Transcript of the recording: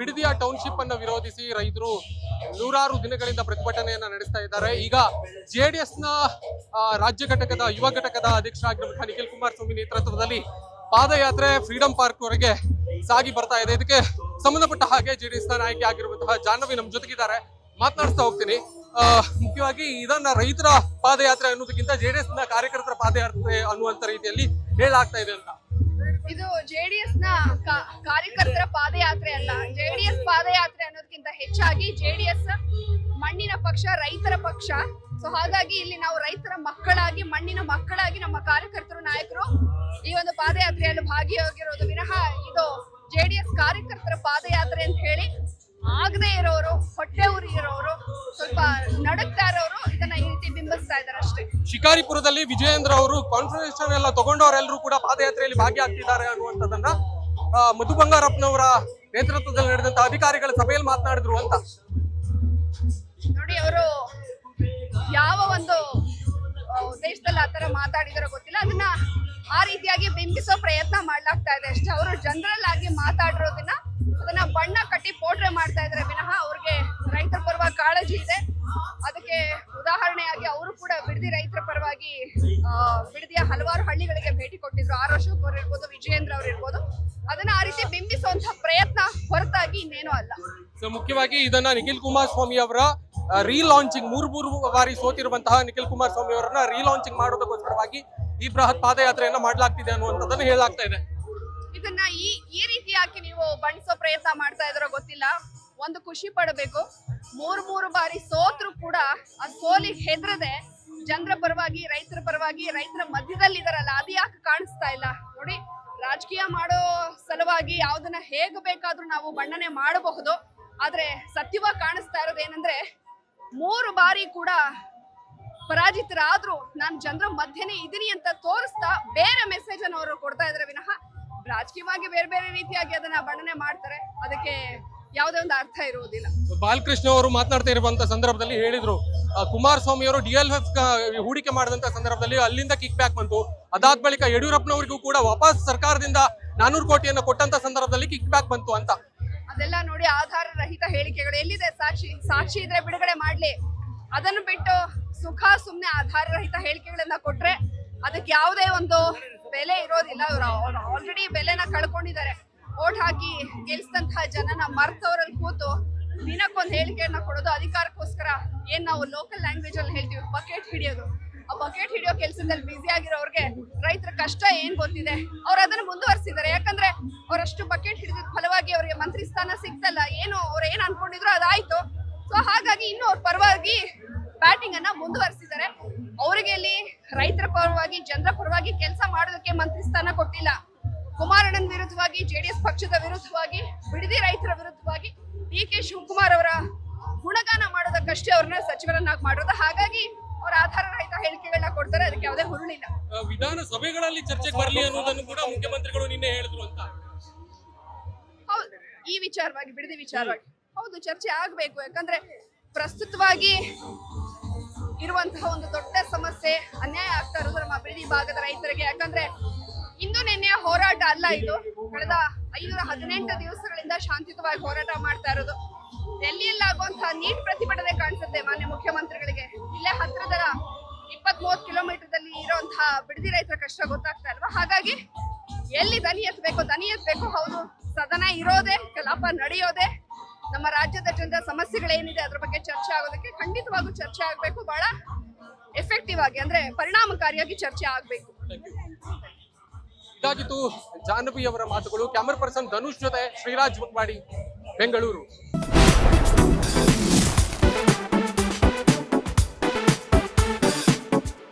ಬಿಡದಿಯ township ಅನ್ನು ವಿರೋಧಿಸಿ ರೈತರು ನೂರಾರು ದಿನಗಳಿಂದ ಪ್ರತಿಭಟನೆಯನ್ನ ನಡೆಸ್ತಾ ಇದ್ದಾರೆ. ಈಗ ಜೆಡಿಎಸ್ ನ ರಾಜ್ಯ ಘಟಕದ ಯುವ ಘಟಕದ ಅಧ್ಯಕ್ಷರಾಗಿರುವಂತಹ ನಿಖಿಲ್ ಕುಮಾರಸ್ವಾಮಿ ನೇತೃತ್ವದಲ್ಲಿ ಪಾದಯಾತ್ರೆ ಫ್ರೀಡಂ ಪಾರ್ಕ್ ವರೆಗೆ ಸಾಗಿ ಬರ್ತಾ ಇದೆ. ಇದಕ್ಕೆ ಸಂಬಂಧಪಟ್ಟ ಹಾಗೆ ಜೆಡಿಎಸ್ ನ ನಾಯಕಿ ಆಗಿರುವಂತಹ ಜಾಹ್ನವಿ ನಮ್ಮ ಜೊತೆಗಿದ್ದಾರೆ, ಮಾತನಾಡಿಸ್ತಾ ಹೋಗ್ತೀನಿ. ಮುಖ್ಯವಾಗಿ ಇದನ್ನ ರೈತರ ಪಾದಯಾತ್ರೆ ಅನ್ನೋದಕ್ಕಿಂತ ಜೆಡಿಎಸ್ ನ ಕಾರ್ಯಕರ್ತರ ಪಾದಯಾತ್ರೆ ಅನ್ನುವಂತ ರೀತಿಯಲ್ಲಿ ಹೇಳಲಾಗ್ತಾ ಇದೆ ಅಂತ. ಇದು ಜೆಡಿಎಸ್ ನ ಕಾರ್ಯಕರ್ತರ ಪಾದಯಾತ್ರೆ ಅಲ್ಲ. ಜೆಡಿಎಸ್ ಪಾದಯಾತ್ರೆ ಅನ್ನೋದಕ್ಕಿಂತ ಹೆಚ್ಚಾಗಿ ಜೆಡಿಎಸ್ ಮಣ್ಣಿನ ಪಕ್ಷ, ರೈತರ ಪಕ್ಷ. ಸೊ ಹಾಗಾಗಿ ಇಲ್ಲಿ ನಾವು ರೈತರ ಮಕ್ಕಳಾಗಿ, ಮಣ್ಣಿನ ಮಕ್ಕಳಾಗಿ ನಮ್ಮ ಕಾರ್ಯಕರ್ತರು, ನಾಯಕರು ಈ ಒಂದು ಪಾದಯಾತ್ರೆಯಲ್ಲಿ ಭಾಗಿಯಾಗಿರೋದು ವಿನಃ ಇದು ಜೆಡಿಎಸ್ ಕಾರ್ಯಕರ್ತರ ಪಾದಯಾತ್ರೆ ಅಂತ ಹೇಳಿ ಆಗದೆ ಇರೋರು, ಹೊಟ್ಟೆ ಉರಿ ಇರೋರು, ಸ್ವಲ್ಪ ನಡುಕ್ತಾ ಇರೋರು ಇದನ್ನ ಈ ರೀತಿ ಬಿಂಬಿಸ್ತಾ ಇದ್ದಾರೆ ಅಷ್ಟೇ. ಶಿಕಾರಿಪುರದಲ್ಲಿ ವಿಜಯೇಂದ್ರ ಅವರು ಕಾನ್ಫರೆನ್ಸ್ ಎಲ್ಲ ತಗೊಂಡವರೆಲ್ಲರೂ ಕೂಡ ಪಾದಯಾತ್ರೆಯಲ್ಲಿ ಭಾಗಿಯಾಗ್ತಿದ್ದಾರೆ ಅನ್ನುವಂಥದ್ದನ್ನ ಮಧು ಬಂಗಾರಪ್ಪನವರ ನೇತೃತ್ವದಲ್ಲಿ ನಡೆದಂತಹ ಅಧಿಕಾರಿಗಳ ಸಭೆಯಲ್ಲಿ ಮಾತನಾಡಿದ್ರು ಅಂತ. ನೋಡಿ, ಅವರು ಯಾವ ಒಂದು ಉದ್ದೇಶದಲ್ಲಿ ಆತರ ಮಾತಾಡಿದಾರೋ ಗೊತ್ತಿಲ್ಲ, ಅದನ್ನ ಆ ರೀತಿಯಾಗಿ ಬಿಂಬಿಸೋ ಪ್ರಯತ್ನ ಮಾಡ್ಲಾಗ್ತಾ ಇದೆ ಅಷ್ಟೇ. ಅವರು ಜನರಲ್ ಆಗಿ ಮಾತಾಡಿರೋದನ್ನ ಅದನ್ನ ಬಣ್ಣ ಕಟ್ಟಿ ಪೋಟ್ರೆ ಮಾಡ್ತಾ ಇದ್ದಾರೆ ವಿನಃ ಅವ್ರಿಗೆ ರೈತರ ಪರವಾಗಿ ಕಾಳಜಿ ಇದೆ. ಅದಕ್ಕೆ ಉದಾಹರಣೆಯಾಗಿ ಅವರು ಕೂಡ ಬಿಡದಿ ರೈತರ ಪರವಾಗಿ ಬಿಡದಿಯ ಹಲವಾರು ಹಳ್ಳಿಗಳಿಗೆ ಭೇಟಿ ಕೊಟ್ಟಿದ್ರು. ಆರ್ ಅಶೋಕ್ ಅವ್ರು ಇರ್ಬೋದು, ವಿಜಯೇಂದ್ರ ಅವ್ರು ಇರ್ಬೋದು. ಅದನ್ನ ಆ ರೀತಿ ಬಿಂಬಿಸುವಂತಹ ಪ್ರಯತ್ನ ಹೊರತಾಗಿ ಇನ್ನೇನು ಅಲ್ಲ. ಸೊ ಮುಖ್ಯವಾಗಿ ಇದನ್ನ ನಿಖಿಲ್ ಕುಮಾರಸ್ವಾಮಿ ಅವರ ರೀಲಾಂಚಿಂಗ್, ಮೂರು ಬಾರಿ ಸೋತಿರುವಂತಹ ನಿಖಿಲ್ ಕುಮಾರಸ್ವಾಮಿ ಅವರನ್ನ ರೀಲಾಂಚಿಂಗ್ ಮಾಡೋದಕ್ಕೋಸ್ಕರವಾಗಿ ಈ ಬೃಹತ್ ಪಾದಯಾತ್ರೆಯನ್ನ ಮಾಡ್ಲಾಗ್ತಿದೆ ಅನ್ನುವಂಥದ್ದನ್ನು ಹೇಳಲಾಗ್ತಾ ಇದೆ. ಇದನ್ನ ಈ ರೀತಿಯಾಗಿ ನೀವು ಬಣ್ಣಿಸೋ ಪ್ರಯತ್ನ ಮಾಡ್ತಾ ಇದ್ರೋ ಗೊತ್ತಿಲ್ಲ. ಒಂದು ಖುಷಿ ಪಡಬೇಕು, ಮೂರು ಬಾರಿ ಸೋತ್ರು ಕೂಡ ಆ ಸೋಲಿಗೆ ಹೆದರದೆ ಜನರ ಪರವಾಗಿ, ರೈತರ ಪರವಾಗಿ, ರೈತರ ಮಧ್ಯದಲ್ಲಿ ಇದಾರಲ್ಲ, ಅದು ಯಾಕೆ ಕಾಣಿಸ್ತಾ ಇಲ್ಲ ನೋಡಿ. ರಾಜಕೀಯ ಮಾಡೋ ಸಲುವಾಗಿ ಯಾವ್ದನ್ನ ಹೇಗೆ ಬೇಕಾದ್ರೂ ನಾವು ಬಣ್ಣನೆ ಮಾಡಬಹುದು, ಆದ್ರೆ ಸತ್ಯವಾಗಿ ಕಾಣಿಸ್ತಾ ಇರೋದೇನಂದ್ರೆ 3 ಬಾರಿ ಕೂಡ ಪರಾಜಿತರಾದ್ರೂ ನಾನು ಜನರ ಮಧ್ಯನೇ ಇದೀನಿ ಅಂತ ತೋರಿಸ್ತಾ ಬೇರೆ ಮೆಸೇಜ್ ಅನ್ನು ಅವರು ಕೊಡ್ತಾ ಇದ್ರೆ ವಿನಃ ರಾಜಕೀಯವಾಗಿ ಬೇರೆ ಬೇರೆ ರೀತಿಯಾಗಿ ಅದನ್ನ ಬಣ್ಣನೆ ಮಾಡ್ತಾರೆ. ಅದಕ್ಕೆ ಯಾವುದೇ ಒಂದು ಅರ್ಥ ಇರುವುದಿಲ್ಲ. ಬಾಲಕೃಷ್ಣ ಅವರು ಮಾತನಾಡ್ತಾ ಇರುವಂತ ಸಂದರ್ಭದಲ್ಲಿ ಹೇಳಿದ್ರು, ಕುಮಾರಸ್ವಾಮಿ ಅವರು DLF ಹೂಡಿಕೆ ಮಾಡಿದಂತ ಸಂದರ್ಭದಲ್ಲಿ ಅಲ್ಲಿಂದ ಕಿಕ್ ಬ್ಯಾಕ್ ಬಂತು. ಅದಾದ ಬಳಿಕ ಯಡಿಯೂರಪ್ಪನವರಿಗೂ ಕೂಡ ವಾಪಸ್ ಸರ್ಕಾರದಿಂದ 400 ಕೋಟಿಯನ್ನು ಕೊಟ್ಟಂತ ಸಂದರ್ಭದಲ್ಲಿ ಕಿಕ್ ಬ್ಯಾಕ್ ಬಂತು ಅಂತ. ಅದೆಲ್ಲ ನೋಡಿ ಆಧಾರ ರಹಿತ ಹೇಳಿಕೆಗಳು. ಎಲ್ಲಿದೆ ಸಾಕ್ಷಿ ಇದ್ರೆ ಬಿಡುಗಡೆ ಮಾಡ್ಲಿ. ಅದನ್ನು ಬಿಟ್ಟು ಸುಮ್ನೆ ಆಧಾರ ರಹಿತ ಹೇಳಿಕೆಗಳನ್ನ ಕೊಟ್ರೆ ಅದಕ್ಕೆ ಯಾವುದೇ ಒಂದು ಬೆಲೆ ಇರೋದಿಲ್ಲ. ಅವ್ರು ಆಲ್ರೆಡಿ ಬೆಲೆನ ಕಳ್ಕೊಂಡಿದ್ದಾರೆ. ಓಟ್ ಹಾಕಿ ಗೆಲ್ಸಿದಂತಹ ಜನನ ಮರ್ತವ್ರಲ್ಲಿ ಕೂತು ದಿನಕ್ಕೊಂದು ಹೇಳಿಕೆಯನ್ನ ಕೊಡೋದು, ಅಧಿಕಾರಕ್ಕೋಸ್ಕರ ಏನ್ ನಾವು ಲೋಕಲ್ ಲ್ಯಾಂಗ್ವೇಜ್ ಅಲ್ಲಿ ಹೇಳ್ತೀವಿ ಬಕೆಟ್ ಹಿಡಿಯೋದು. ಆ ಬಕೆಟ್ ಹಿಡಿಯೋ ಕೆಲಸದಲ್ಲಿ ಬ್ಯುಸಿ ಆಗಿರೋರ್ಗೆ ರೈತರ ಕಷ್ಟ ಏನ್ ಗೊತ್ತಿದೆ. ಅವ್ರು ಅದನ್ನ ಮುಂದುವರಿಸಿದ್ದಾರೆ. ಯಾಕಂದ್ರೆ ಅವರಷ್ಟು ಬಕೆಟ್ ಹಿಡಿದ ಫಲವಾಗಿ ಅವರಿಗೆ ಮಂತ್ರಿ ಸ್ಥಾನ ಸಿಗ್ತಲ್ಲ, ಅವ್ರು ಏನ್ ಅನ್ಕೊಂಡಿದ್ರು ಅದಾಯ್ತು. ಸೊ ಹಾಗಾಗಿ ಇನ್ನು ಅವ್ರ ಪರವಾಗಿ ಬ್ಯಾಟಿಂಗ್ ಅನ್ನ ಮುಂದುವರಿಸಿದ್ದಾರೆ. ಅವರಿಗೆ ಇಲ್ಲಿ ರೈತರ ಪರವಾಗಿ, ಜನರ ಪರವಾಗಿ ಕೆಲಸ ಮಾಡೋದಕ್ಕೆ ಮಂತ್ರಿ ಸ್ಥಾನ ಕೊಟ್ಟಿಲ್ಲ. ಕುಮಾರಣ್ಣನ ವಿರುದ್ಧವಾಗಿ, JDS ಪಕ್ಷದ ವಿರುದ್ಧವಾಗಿ, ಬಿಡದಿ ರೈತರ ವಿರುದ್ಧವಾಗಿ DK ಶಿವಕುಮಾರ್ ಅವರ ಗುಣಗಾನ ಮಾಡೋದಕ್ಕಷ್ಟೇ ಅವ್ರನ್ನ ಸಚಿವರನ್ನಾಗಿ ಮಾಡೋದು. ಹಾಗಾಗಿ ಅವ್ರ ಆಧಾರ ರಹಿತ ಹೇಳಿಕೆಗಳನ್ನ ಕೊಡ್ತಾರೆ. ಅದಕ್ಕೆ ಯಾವುದೇ ಹುರುಳಿಲ್ಲ. ವಿಧಾನಸಭೆಗಳಲ್ಲಿ ಚರ್ಚೆಗೆ ಬರಲಿ ಅನ್ನೋದನ್ನು ಕೂಡ ಮುಖ್ಯಮಂತ್ರಿಗಳು ನಿನ್ನೆ ಹೇಳಿದ್ರು ಅಂತ. ಹೌದು, ಈ ವಿಚಾರವಾಗಿ, ಬಿಡದಿ ವಿಚಾರವಾಗಿ ಹೌದು ಚರ್ಚೆ ಆಗ್ಬೇಕು. ಯಾಕಂದ್ರೆ ಪ್ರಸ್ತುತವಾಗಿ ಇರುವಂತಹ ಒಂದು ದೊಡ್ಡ ಸಮಸ್ಯೆ ಅನ್ಯಾಯ ಆಗ್ತಾ ಇರೋದು ನಮ್ಮ ಬಿಡದಿ ಭಾಗದ ರೈತರಿಗೆ. ಯಾಕಂದ್ರೆ ಇಂದು ನಿನ್ನೆಯ ಹೋರಾಟ ಅಲ್ಲ, ಇದು ಕಳೆದ 518 ದಿವಸಗಳಿಂದ ಶಾಂತಿಯುತವಾಗಿ ಹೋರಾಟ ಮಾಡ್ತಾ ಇರೋದು. ಡೆಲ್ಲಿಯಲ್ಲಾಗುವಂತಹ ನೀಟ್ ಪ್ರತಿಭಟನೆ ಕಾಣಿಸುತ್ತೆ ಮಾನ್ಯ ಮುಖ್ಯಮಂತ್ರಿಗಳಿಗೆ. ಇಲ್ಲೇ ಹತ್ತಿರದ 20-30 ಕಿಲೋಮೀಟರ್ದಲ್ಲಿ ಇರುವಂತಹ ಬಿಡದಿ ರೈತರ ಕಷ್ಟ ಗೊತ್ತಾಗ್ತಾ ಇಲ್ವಾ? ಹಾಗಾಗಿ ಎಲ್ಲಿ ದನಿ ಎತ್ತಬೇಕು. ಹೌದು, ಸದನ ಇರೋದೇ, ಕಲಾಪ ನಡೆಯೋದೇ ನಮ್ಮ ರಾಜ್ಯದ ಜನರ ಸಮಸ್ಯೆಗಳೇನಿದೆ ಅದ್ರ ಬಗ್ಗೆ ಚರ್ಚೆ ಆಗೋದಕ್ಕೆ. ಖಂಡಿತವಾಗೂ ಚರ್ಚೆ ಆಗ್ಬೇಕು, ಬಹಳ ಎಫೆಕ್ಟಿವ್ ಆಗಿ, ಅಂದ್ರೆ ಪರಿಣಾಮಕಾರಿಯಾಗಿ ಚರ್ಚೆ ಆಗ್ಬೇಕು. ಇದಾಗಿತ್ತು ಜಾಹ್ನವಿ ಅವರ ಮಾತುಗಳು. ಕ್ಯಾಮರಾ ಪರ್ಸನ್ ಧನುಷ್ ಜೊತೆ ಶ್ರೀರಾಜ್ ಬಕ್ವಾಡಿ, ಬೆಂಗಳೂರು.